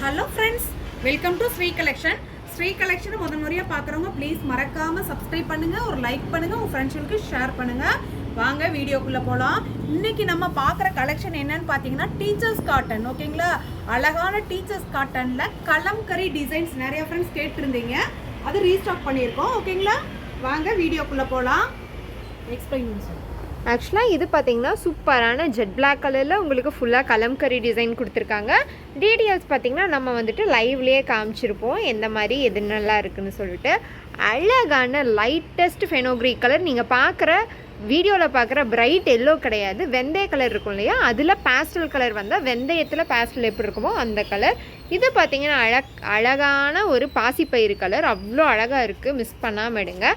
Hello friends, welcome to Sri collection. Sri கலெக்ஷனை முதல் முறையாக பார்க்குறவங்க ப்ளீஸ் மறக்காமல் சப்ஸ்கிரைப் பண்ணுங்கள், ஒரு லைக் பண்ணுங்கள், உங்கள் ஃப்ரெண்ட்ஸுக்கு ஷேர் பண்ணுங்கள். வாங்க வீடியோக்குள்ளே போகலாம். இன்றைக்கி நம்ம பார்க்குற கலெக்ஷன் என்னன்னு பார்த்தீங்கன்னா டீச்சர்ஸ் காட்டன். ஓகேங்களா, அழகான டீச்சர்ஸ் காட்டனில் கலம்கரி டிசைன்ஸ் நிறைய ஃப்ரெண்ட்ஸ் கேட்டிருந்தீங்க, அது ரீஸ்டாக் பண்ணியிருக்கோம். ஓகேங்களா, வாங்க வீடியோக்குள்ளே போகலாம். Explain sir. ஆக்சுவலாக இது பார்த்தீங்கன்னா சூப்பரான ஜெட் பிளாக் கலரில் உங்களுக்கு ஃபுல்லாக கலம்கரி டிசைன் கொடுத்துருக்காங்க. டீட்டெயில்ஸ் பார்த்தீங்கன்னா நம்ம வந்துட்டு லைவ்லேயே காமிச்சிருப்போம் எந்த மாதிரி எது நல்லா இருக்குன்னு சொல்லிட்டு. அழகான லைட்டஸ்ட் ஃபெனோக்ரீக் கலர். நீங்கள் பார்க்குற வீடியோவில் பார்க்குற பிரைட் எல்லோ கிடையாது, வெந்தய கலர் இருக்கும் இல்லையா, அதில் பேஸ்டல் கலர் வந்தால் வெந்தயத்தில் பேஸ்டல் எப்படி இருக்குமோ அந்த கலர். இது பார்த்திங்கன்னா அழகான ஒரு பாசிப்பயிறு கலர், அவ்வளோ அழகாக இருக்குது, மிஸ் பண்ணாமல் எடுங்க.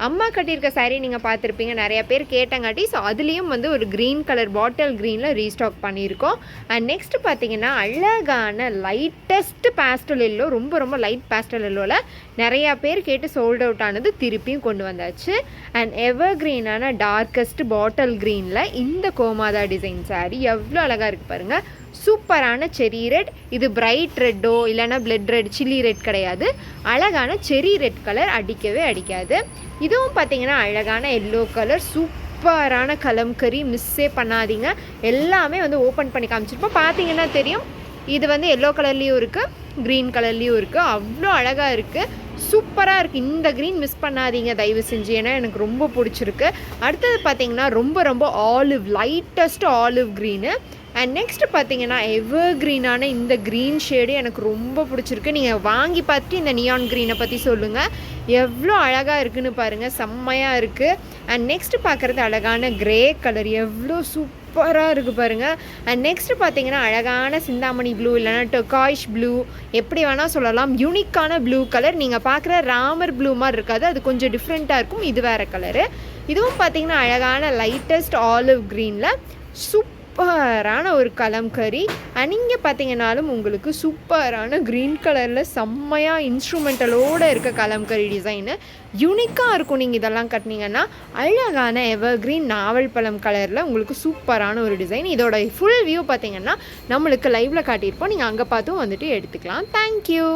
அம்மா கட்டியிருக்க சாரீ நீங்கள் பார்த்துருப்பீங்க, நிறையா பேர் கேட்டங்காட்டி. ஸோ அதுலேயும் வந்து ஒரு க்ரீன் கலர் பாட்டில் க்ரீனில் ரீஸ்டாக் பண்ணியிருக்கோம். அண்ட் நெக்ஸ்ட் பார்த்திங்கன்னா அழகான லைட்டஸ்ட் பேஸ்டல் எல்லோ, ரொம்ப ரொம்ப லைட் பேஸ்டல் எல்லோவில் நிறையா பேர் கேட்டு சோல்ட் அவுட் ஆனது திருப்பியும் கொண்டு வந்தாச்சு. அண்ட் எவர் க்ரீனான டார்க்கஸ்ட் பாட்டில் க்ரீனில் இந்த கோமாதா டிசைன் சாரீ எவ்வளோ அழகாக இருக்குது பாருங்கள். சூப்பரான செரி ரெட். இது பிரைட் ரெட்டோ இல்லைனா பிளட் ரெட், சில்லி ரெட் கிடையாது, அழகான செரி ரெட் கலர், அடிக்கவே அடிக்காது. இதுவும் பார்த்தீங்கன்னா அழகான எல்லோ கலர், சூப்பரான கலம்கரி, மிஸ்ஸே பண்ணாதீங்க. எல்லாமே வந்து ஓப்பன் பண்ணி காமிச்சிருப்போம், பார்த்தீங்கன்னா தெரியும். இது வந்து எல்லோ கலர்லேயும் இருக்குது, க்ரீன் கலர்லேயும் இருக்குது, அவ்வளோ அழகாக இருக்குது, சூப்பராக இருக்குது. இந்த க்ரீன் மிஸ் பண்ணாதீங்க தயவு செஞ்சு, ஏன்னா எனக்கு ரொம்ப பிடிச்சிருக்கு. அடுத்தது பார்த்தீங்கன்னா ரொம்ப ரொம்ப olive, lightest olive green. And next பார்த்தீங்கன்னா எவர் க்ரீனான இந்த க்ரீன் ஷேடு எனக்கு ரொம்ப பிடிச்சிருக்கு. நீங்கள் வாங்கி பார்த்துட்டு இந்த நியான் க்ரீனை பற்றி சொல்லுங்கள், எவ்வளோ அழகாக இருக்குதுன்னு பாருங்கள், செம்மையாக இருக்குது. அண்ட் நெக்ஸ்ட் பார்க்குறது அழகான க்ரே கலர், எவ்வளோ சூப்பராக இருக்குது பாருங்கள். அண்ட் நெக்ஸ்ட் பார்த்தீங்கன்னா அழகான சிந்தாமணி ப்ளூ இல்லைனா டொக்காய்ஷ் ப்ளூ, எப்படி வேணால் சொல்லலாம், யூனிக்கான ப்ளூ கலர். நீங்கள் பார்க்குற ராமர் ப்ளூ மாதிரி இருக்காது, அது கொஞ்சம் டிஃப்ரெண்ட்டாக இருக்கும், இது வேறு கலரு. இதுவும் பார்த்தீங்கன்னா அழகான லைட்டஸ்ட் ஆலிவ் க்ரீனில் சூப்பரான ஒரு கலம்கரி. அண்ட் இங்கே பார்த்தீங்கன்னாலும் உங்களுக்கு சூப்பரான க்ரீன் கலரில் செம்மையாக இன்ஸ்ட்ருமெண்டலோடு இருக்க கலம்கரி டிசைனு யூனிக்காக இருக்கும். நீங்கள் இதெல்லாம் கட்டினீங்கன்னா அழகான எவர் க்ரீன் நாவல் பழம் கலரில் உங்களுக்கு சூப்பரான ஒரு டிசைன். இதோட ஃபுல் வியூ பார்த்தீங்கன்னா நம்மளுக்கு லைவில் காட்டியிருப்போம், நீங்கள் அங்கே பார்த்தும் வந்துட்டு எடுத்துக்கலாம். தேங்க்யூ.